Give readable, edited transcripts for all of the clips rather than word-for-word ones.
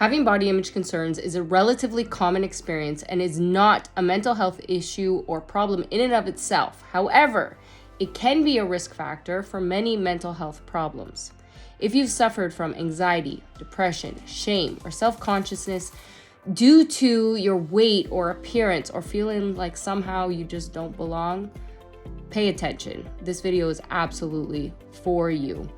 Having body image concerns is a relatively common experience and is not a mental health issue or problem in and of itself. However, it can be a risk factor for many mental health problems. If you've suffered from anxiety, depression, shame, or self-consciousness due to your weight or appearance, or feeling like somehow you just don't belong, pay attention. This video is absolutely for you.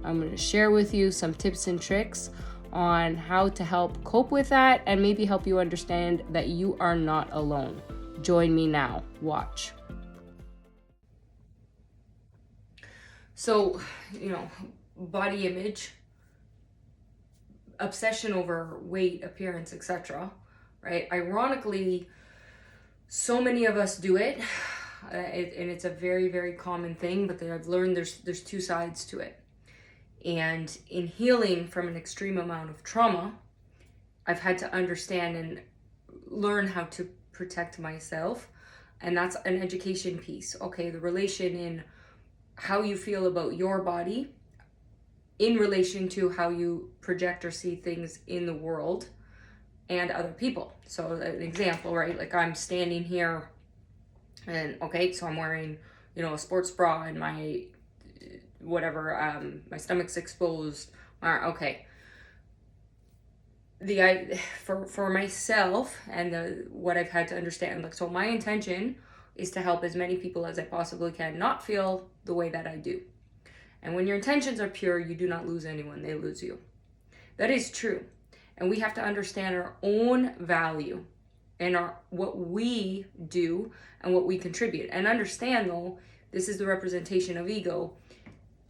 I'm going to share with you some tips and tricks on how to help cope with that and maybe help you understand that you are not alone. Join me now. Watch. So, body image, obsession over weight, appearance, etc., right? Ironically, so many of us do it, and it's a very, very common thing, but I've learned there's two sides to it. And in healing from an extreme amount of trauma, I've had to understand and learn how to protect myself. And that's an education piece. Okay, the relation in how you feel about your body in relation to how you project or see things in the world and other people. So an example, right? Like I'm standing here and okay, so I'm wearing, a sports bra and my whatever, my stomach's exposed. Okay. For myself and what I've had to understand, like, so my intention is to help as many people as I possibly can not feel the way that I do. And when your intentions are pure, you do not lose anyone, they lose you. That is true. And we have to understand our own value and what we do and what we contribute. And understand, though, this is the representation of ego.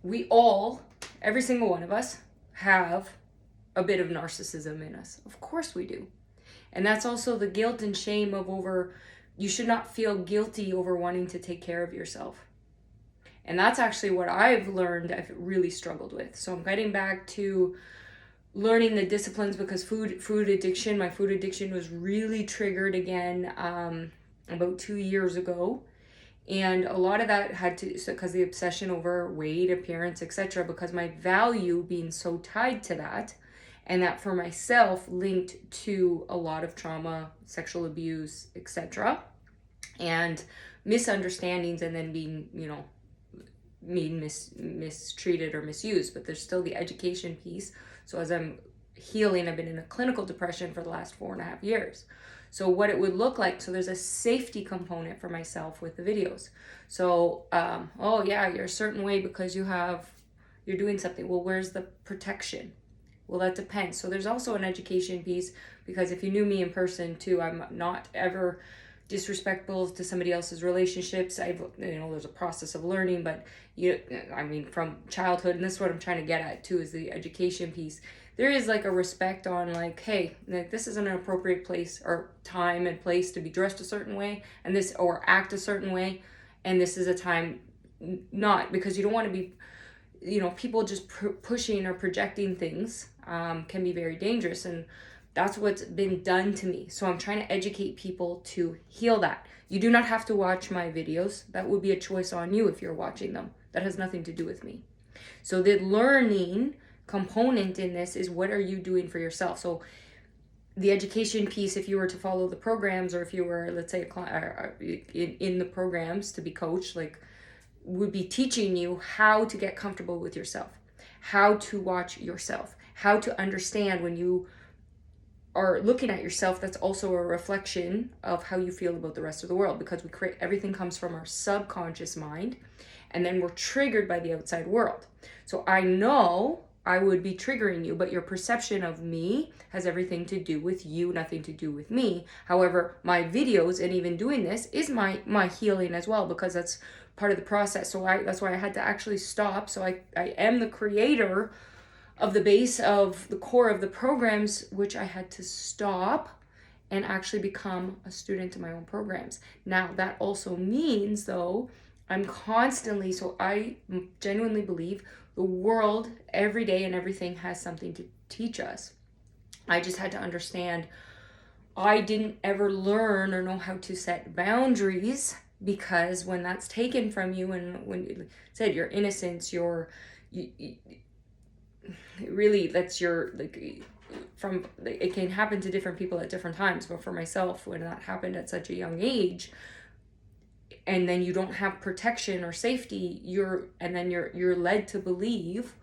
We all, every single one of us, have a bit of narcissism in us. Of course we do. And that's also the guilt and shame of you should not feel guilty over wanting to take care of yourself. And that's actually what I've learned I've really struggled with. So I'm getting back to learning the disciplines because my food addiction was really triggered again about 2 years ago. And a lot of that had to, because the obsession over weight, appearance, etc., because my value being so tied to that, and that for myself linked to a lot of trauma, sexual abuse, etc., and misunderstandings, and then being, mistreated or misused. But there's still the education piece. So as I'm healing, I've been in a clinical depression for the last 4.5 years. So what it would look like, so there's a safety component for myself with the videos. So, you're a certain way because you're doing something. Well, where's the protection? Well, that depends. So there's also an education piece, because if you knew me in person too, I'm not ever disrespectful to somebody else's relationships. There's a process of learning, but from childhood, and this is what I'm trying to get at too, is the education piece. There is like a respect on like, hey, like this isn't an appropriate place or time and place to be dressed a certain way or act a certain way. And this is a time not, because you don't want to be, people just pushing or projecting things can be very dangerous. And that's what's been done to me. So I'm trying to educate people to heal that. You do not have to watch my videos. That would be a choice on you if you're watching them. That has nothing to do with me. So the learning component in this is, what are you doing for yourself? So the education piece, if you were to follow the programs, or if you were, let's say, in the programs to be coached, like, would be teaching you how to get comfortable with yourself, how to watch yourself, how to understand when you are looking at yourself, that's also a reflection of how you feel about the rest of the world, because everything comes from our subconscious mind, and then we're triggered by the outside world. So I know I would be triggering you, but your perception of me has everything to do with you, nothing to do with me. However, my videos and even doing this is my healing as well, because that's part of the process. So that's why I had to actually stop. So I am the creator of the base of the core of the programs, which I had to stop and actually become a student in my own programs. Now, that also means, though, I'm constantly, so I genuinely believe the world every day and everything has something to teach us. I just had to understand I didn't ever learn or know how to set boundaries, because when that's taken from you, and when you said your innocence, really, that's your, like, it can happen to different people at different times, but for myself, when that happened at such a young age, and then you don't have protection or safety, you're led to believe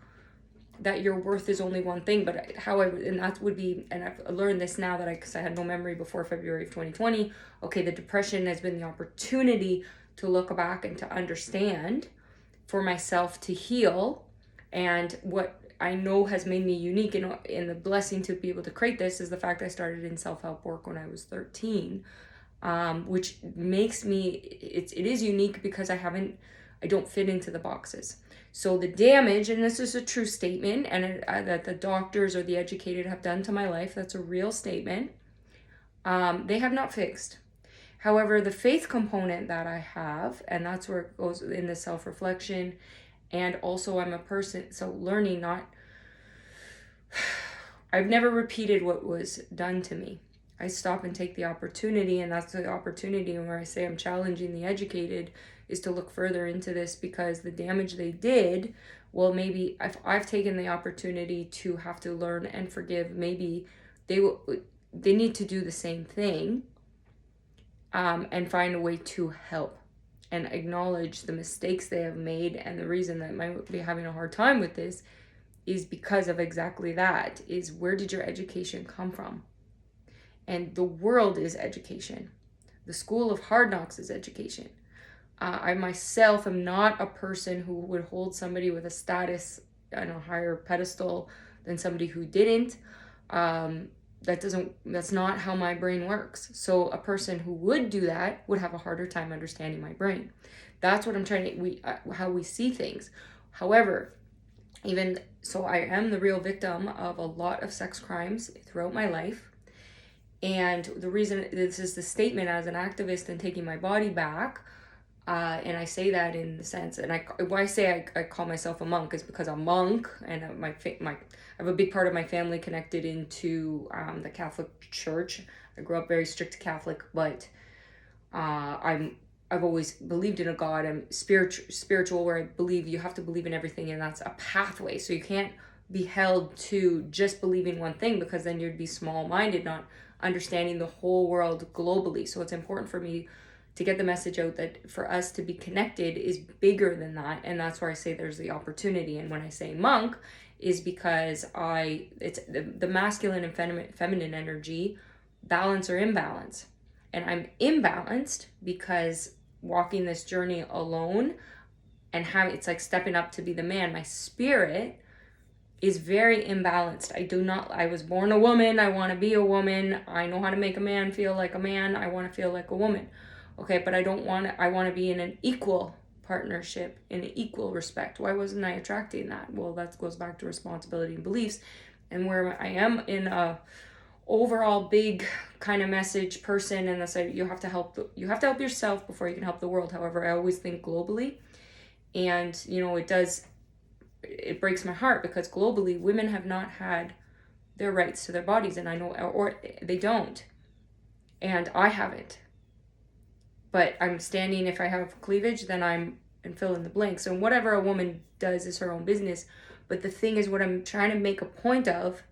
that your worth is only one thing. But and that would be, and I've learned this now that because I had no memory before February of 2020. Okay, the depression has been the opportunity to look back and to understand for myself, to heal. And what I know has made me unique, and the blessing to be able to create this is the fact I started in self-help work when I was 13, which makes me, it is unique because I don't fit into the boxes. So the damage, and this is a true statement, and that the doctors or the educated have done to my life, that's a real statement, they have not fixed. However, the faith component that I have, and that's where it goes in the self-reflection, and also I'm a person, so learning not, I've never repeated what was done to me. I stop and take the opportunity, and that's the opportunity where I say I'm challenging the educated, is to look further into this, because the damage they did, well, maybe if I've taken the opportunity to have to learn and forgive, maybe they need to do the same thing, and find a way to help and acknowledge the mistakes they have made. And the reason that I might be having a hard time with this is because of exactly that, is where did your education come from? And the world is education. The school of hard knocks is education. I myself am not a person who would hold somebody with a status on a higher pedestal than somebody who didn't. That's not how my brain works. So a person who would do that would have a harder time understanding my brain. That's what I'm trying to, how we see things. However, even so, I am the real victim of a lot of sex crimes throughout my life. And the reason this is the statement as an activist and taking my body back, and I say that in the sense, and why I say I call myself a monk is because I'm a monk, and I have a big part of my family connected into the Catholic Church. I grew up very strict Catholic, but I've always believed in a God. I'm spiritual, where I believe you have to believe in everything, and that's a pathway. So you can't be held to just believing one thing, because then you'd be small-minded, not understanding the whole world globally. So it's important for me to get the message out that for us to be connected is bigger than that. And that's where I say there's the opportunity. And when I say monk, is because it's the masculine and feminine energy, balance or imbalance. And I'm imbalanced because walking this journey alone and it's like stepping up to be the man. My spirit is very imbalanced. I was born a woman. I want to be a woman. I know how to make a man feel like a man. I want to feel like a woman. Okay, but I want to be in an equal partnership, in an equal respect. Why wasn't I attracting that? Well, that goes back to responsibility and beliefs, and where I am in a overall big kind of message person, and that's you have to help yourself before you can help the world. However, I always think globally, and it breaks my heart, because globally women have not had their rights to their bodies, and I know, or they don't, and I haven't. But I'm standing, if I have cleavage, then and fill in the blanks. So whatever a woman does is her own business. But the thing is, what I'm trying to make a point of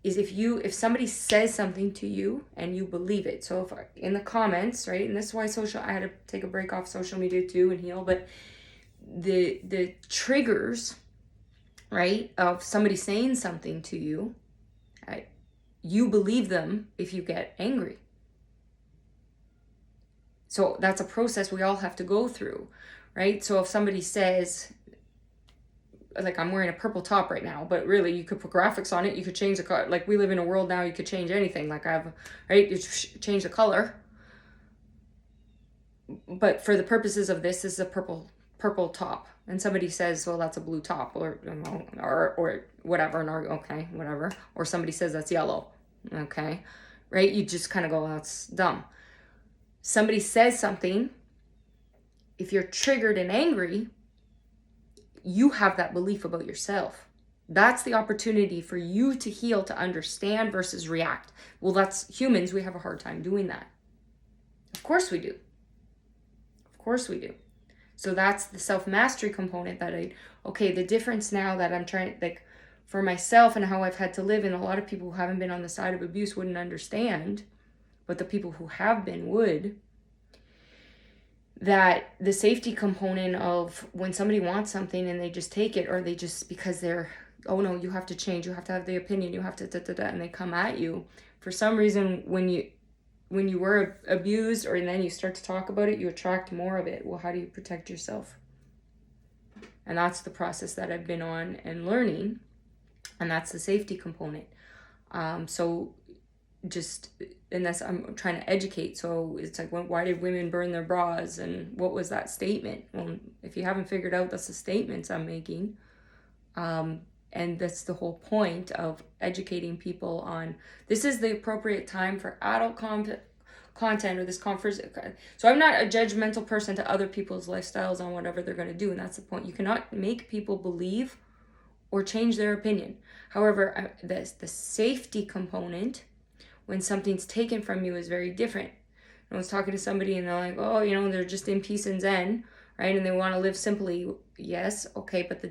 is if somebody says something to you and you believe it. So if in the comments, right, and this is why I had to take a break off social media too and heal, but the triggers, right, of somebody saying something to you, right, you believe them if you get angry. So that's a process we all have to go through, right? So if somebody says, like, I'm wearing a purple top right now, but really you could put graphics on it, you could change the color. Like, we live in a world now, you could change anything. Like, right, you change the color. But for the purposes of this is a purple top. And somebody says, well, that's a blue top, or whatever, and okay, whatever. Or somebody says that's yellow, okay, right? You just kind of go, that's dumb. Somebody says something, if you're triggered and angry, you have that belief about yourself. That's the opportunity for you to heal, to understand versus react. Well, that's humans. We have a hard time doing that. Of course we do. Of course we do. So that's the self-mastery component that the difference now that I'm trying, like, for myself and how I've had to live, and a lot of people who haven't been on the side of abuse wouldn't understand, but the people who have been would, that the safety component of when somebody wants something and they just take it, or they just, because they're, oh no, you have to change, you have to have the opinion, you have to and they come at you. For some reason, when you were abused, or then you start to talk about it, you attract more of it. Well, how do you protect yourself? And that's the process that I've been on and learning, and that's the safety component. So just, and that's, I'm trying to educate. So it's like, why did women burn their bras, and what was that statement? Well, if you haven't figured out, that's the statements I'm making. And that's the whole point of educating people on, this is the appropriate time for adult content, or this conference. So I'm not a judgmental person to other people's lifestyles on whatever they're going to do, and that's the point. You cannot make people believe or change their opinion. However, the safety component, when something's taken from you, is very different. I was talking to somebody and they're like, oh, they're just in peace and zen, right? And they want to live simply. Yes, okay, but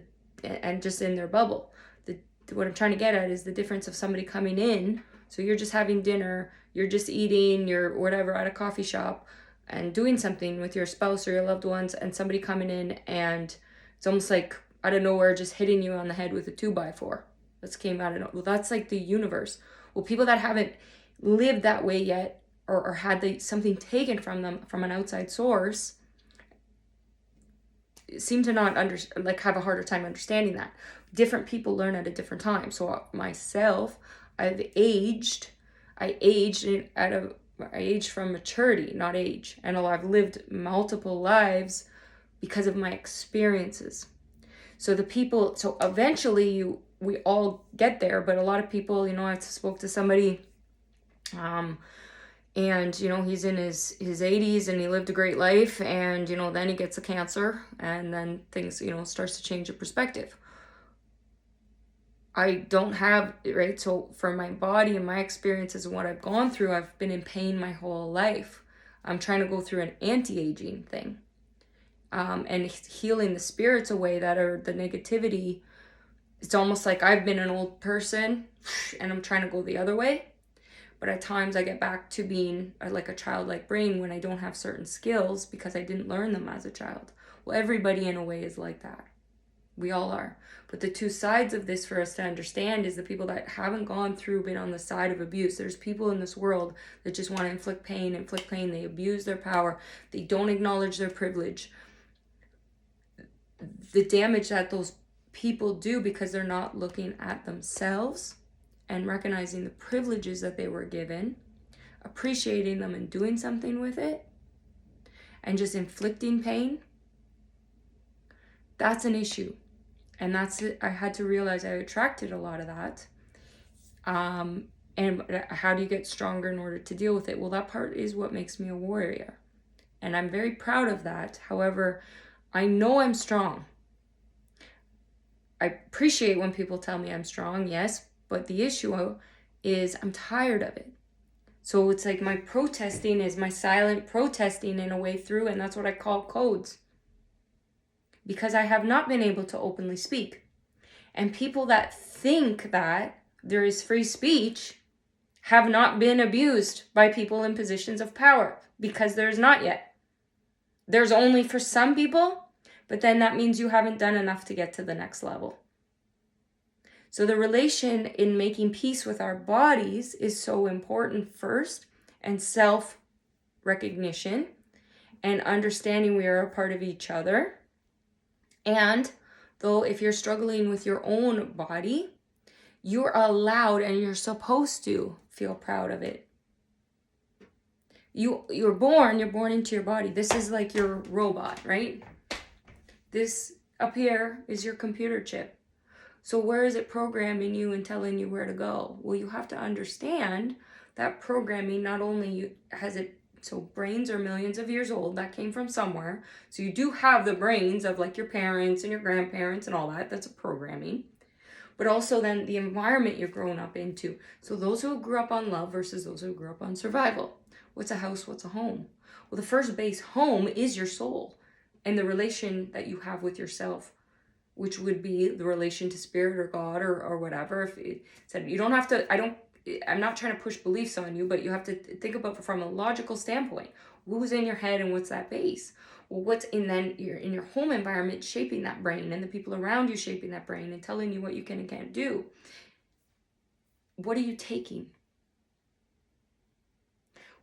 and just in their bubble. What I'm trying to get at is the difference of somebody coming in. So you're just having dinner, you're just eating, you're whatever at a coffee shop and doing something with your spouse or your loved ones, and somebody coming in and it's almost like out of nowhere just hitting you on the head with a 2x4. That's came out of nowhere. Well, that's like the universe. Well, people that haven't lived that way yet, or had something taken from them from an outside source, seem to not have a harder time understanding that. Different people learn at a different time. So myself, I aged from maturity, not age. And I've lived multiple lives because of my experiences. So eventually we all get there, but a lot of people, I spoke to somebody, and he's in his 80s and he lived a great life, and then he gets a cancer, and then things starts to change your perspective. I don't have, right? So for my body and my experiences and what I've gone through, I've been in pain my whole life. I'm trying to go through an anti-aging thing, and healing the spirits away that are the negativity. It's almost like I've been an old person and I'm trying to go the other way. But at times I get back to being like a childlike brain when I don't have certain skills because I didn't learn them as a child. Well, everybody in a way is like that. We all are. But the two sides of this for us to understand is the people that haven't gone through, been on the side of abuse. There's people in this world that just want to inflict pain. They abuse their power. They don't acknowledge their privilege. The damage that those people do because they're not looking at themselves and recognizing the privileges that they were given, appreciating them and doing something with it, and just inflicting pain, that's an issue. And that's it. I had to realize I attracted a lot of that. And how do you get stronger in order to deal with it? Well, that part is what makes me a warrior. And I'm very proud of that. However, I know I'm strong. I appreciate when people tell me I'm strong, yes, but the issue is I'm tired of it. So it's like my protesting is my silent protesting in a way through, and that's what I call codes. Because I have not been able to openly speak. And people that think that there is free speech have not been abused by people in positions of power, because there's not yet. There's only for some people, but then that means you haven't done enough to get to the next level. So the relation in making peace with our bodies is so important first, and self-recognition and understanding we are a part of each other. And though if you're struggling with your own body, you're allowed and you're supposed to feel proud of it. You're born into your body. This is like your robot, right? This up here is your computer chip. So where is it programming you and telling you where to go? Well, you have to understand that programming not only has it, so brains are millions of years old, that came from somewhere. So you do have the brains of like your parents and your grandparents and all that. That's a programming. But also then the environment you're growing up into. So those who grew up on love versus those who grew up on survival. What's a house? What's a home? Well, the first base home is your soul and the relation that you have with yourself, which would be the relation to spirit or God or whatever. If it said, you don't have to, I'm not trying to push beliefs on you, but you have to think about from a logical standpoint. Who's in your head and what's that base? Well, what's in your home environment shaping that brain, and the people around you shaping that brain and telling you what you can and can't do. What are you taking?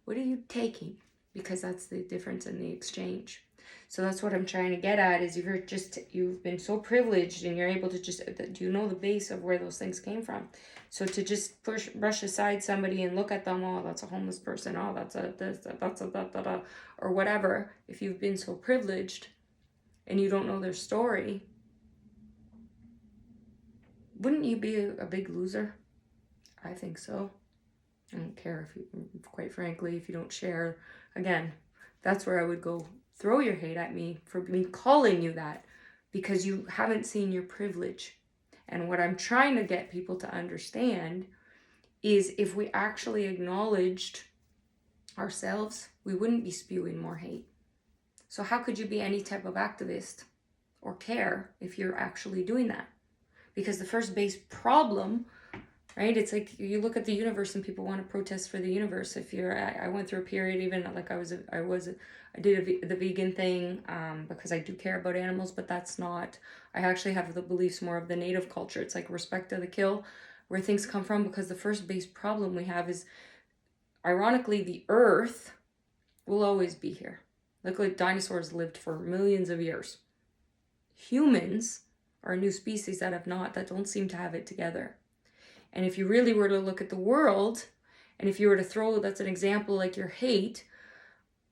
What are you taking? Because that's the difference in the exchange. So that's what I'm trying to get at, is you've been so privileged and you're able to just, do you know the base of where those things came from? So to just brush aside somebody and look at them, oh, that's a homeless person, oh, that's a this, that's a da, or whatever. If you've been so privileged and you don't know their story, wouldn't you be a big loser? I think so. I don't care if you, quite frankly, if you don't share. Again, that's where I would go. Throw your hate at me for me calling you that, because you haven't seen your privilege. And what I'm trying to get people to understand is, if we actually acknowledged ourselves, we wouldn't be spewing more hate. So how could you be any type of activist or care if you're actually doing that? Because the first base problem, right? It's like you look at the universe and people want to protest for the universe. I went through a period, even like I did the vegan thing because I do care about animals, but that's not, I actually have the beliefs more of the native culture. It's like respect to the kill, where things come from, because the first base problem we have is, ironically, the earth will always be here. Look, like dinosaurs lived for millions of years. Humans are a new species that don't seem to have it together. And if you really were to look at the world, and if you were to throw, that's an example, like your hate,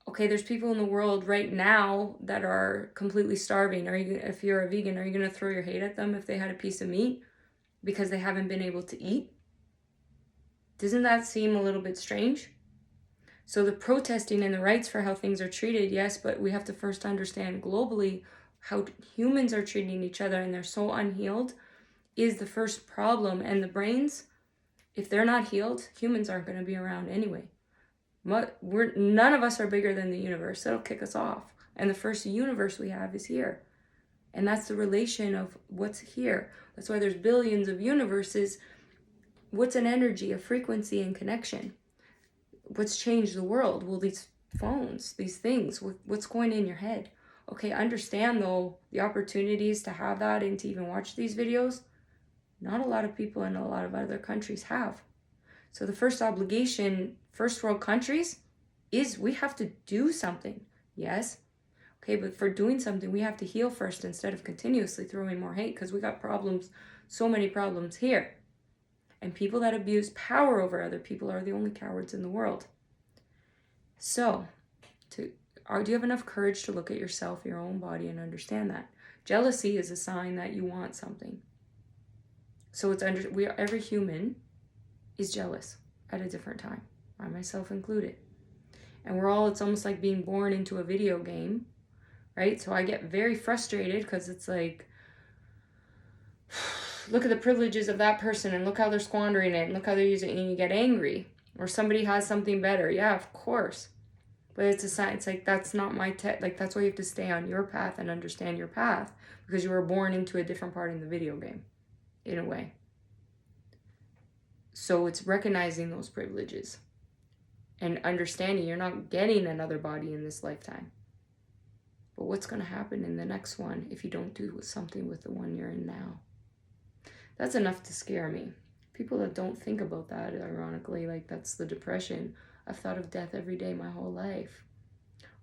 okay, there's people in the world right now that are completely starving. If you're a vegan, are you going to throw your hate at them if they had a piece of meat because they haven't been able to eat? Doesn't that seem a little bit strange? So the protesting and the rights for how things are treated, yes, but we have to first understand globally how humans are treating each other, and they're so unhealed, is the first problem. And the brains, if they're not healed, humans aren't going to be around anyway. None of us are bigger than the universe. That'll kick us off. And the first universe we have is here. And that's the relation of what's here. That's why there's billions of universes. What's an energy, a frequency and connection? What's changed the world? Well, these phones, these things, what's going in your head? Okay, understand though, the opportunities to have that and to even watch these videos, not a lot of people in a lot of other countries have. So the first obligation, first world countries, is we have to do something. Yes. Okay, but for doing something, we have to heal first instead of continuously throwing more hate, because we got problems, so many problems here. And people that abuse power over other people are the only cowards in the world. So, do you have enough courage to look at yourself, your own body, and understand that? Jealousy is a sign that you want something. So every human is jealous at a different time, I myself included. And it's almost like being born into a video game, right? So I get very frustrated because it's like, look at the privileges of that person and look how they're squandering it and look how they're using it, and you get angry. Or somebody has something better. Yeah, of course. But it's a sign. It's like, that's not my that's why you have to stay on your path and understand your path, because you were born into a different part in the video game, in a way. So it's recognizing those privileges and understanding you're not getting another body in this lifetime. But what's going to happen in the next one if you don't do something with the one you're in now? That's enough to scare me. People that don't think about that, ironically, like that's the depression. I've thought of death every day my whole life.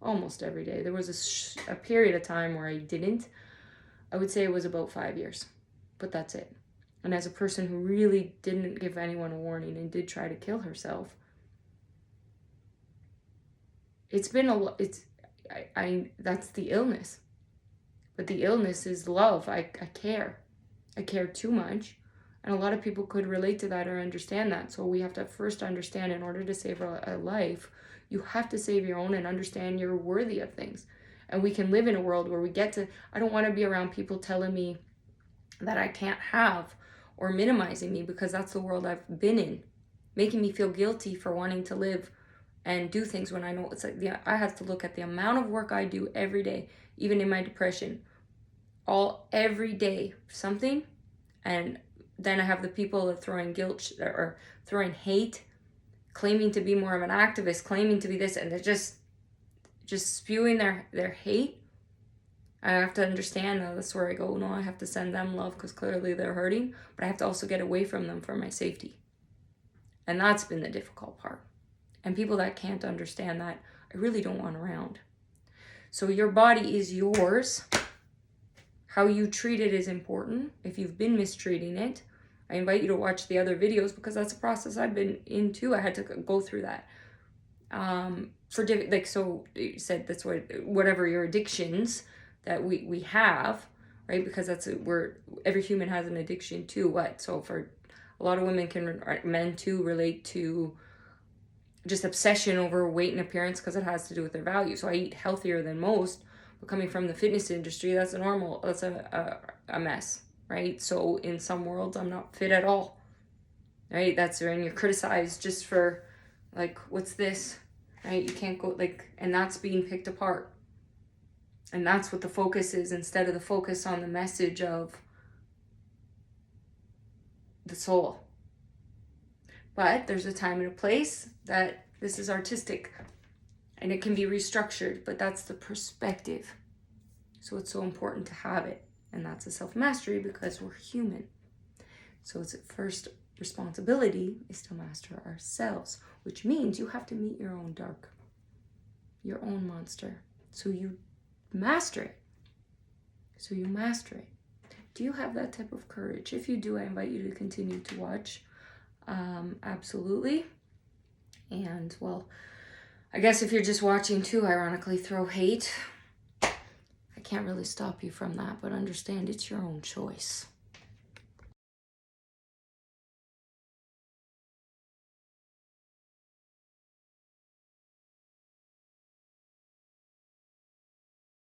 Almost every day. There was a period of time where I didn't. I would say it was about 5 years. But that's it. And as a person who really didn't give anyone a warning and did try to kill herself, it's been that's the illness. But the illness is love. I care. I care too much. And a lot of people could relate to that or understand that. So we have to first understand, in order to save a life, you have to save your own and understand you're worthy of things. And we can live in a world where I don't want to be around people telling me that I can't have, or minimizing me, because that's the world I've been in. Making me feel guilty for wanting to live and do things when I know it's like, I have to look at the amount of work I do every day, even in my depression. every day something, and then I have the people that throwing guilt or throwing hate, claiming to be more of an activist, claiming to be this, and they're just spewing their hate. I have to understand, that's where I go, no, I have to send them love because clearly they're hurting, but I have to also get away from them for my safety. And that's been the difficult part. And people that can't understand that, I really don't want around. So your body is yours. How you treat it is important. If you've been mistreating it, I invite you to watch the other videos because that's a process I've been in too. I had to go through that. So you said that's whatever your addictions that we have, right? Because every human has an addiction to what? So for a lot of men too, relate to just obsession over weight and appearance because it has to do with their value. So I eat healthier than most, but coming from the fitness industry, that's a mess, right? So in some worlds, I'm not fit at all, right? That's when you're criticized just for like, what's this, right? You can't go and that's being picked apart. And that's what the focus is, instead of the focus on the message of the soul. But there's a time and a place that this is artistic and it can be restructured, but that's the perspective. So it's so important to have it. And that's a self-mastery because we're human. So it's first responsibility is to master ourselves, which means you have to meet your own dark, your own monster. So you master it. Do you have that type of courage? If you do, I invite you to continue to watch. Absolutely. And well, I guess if you're just watching too, ironically, throw hate. I can't really stop you from that, but understand it's your own choice.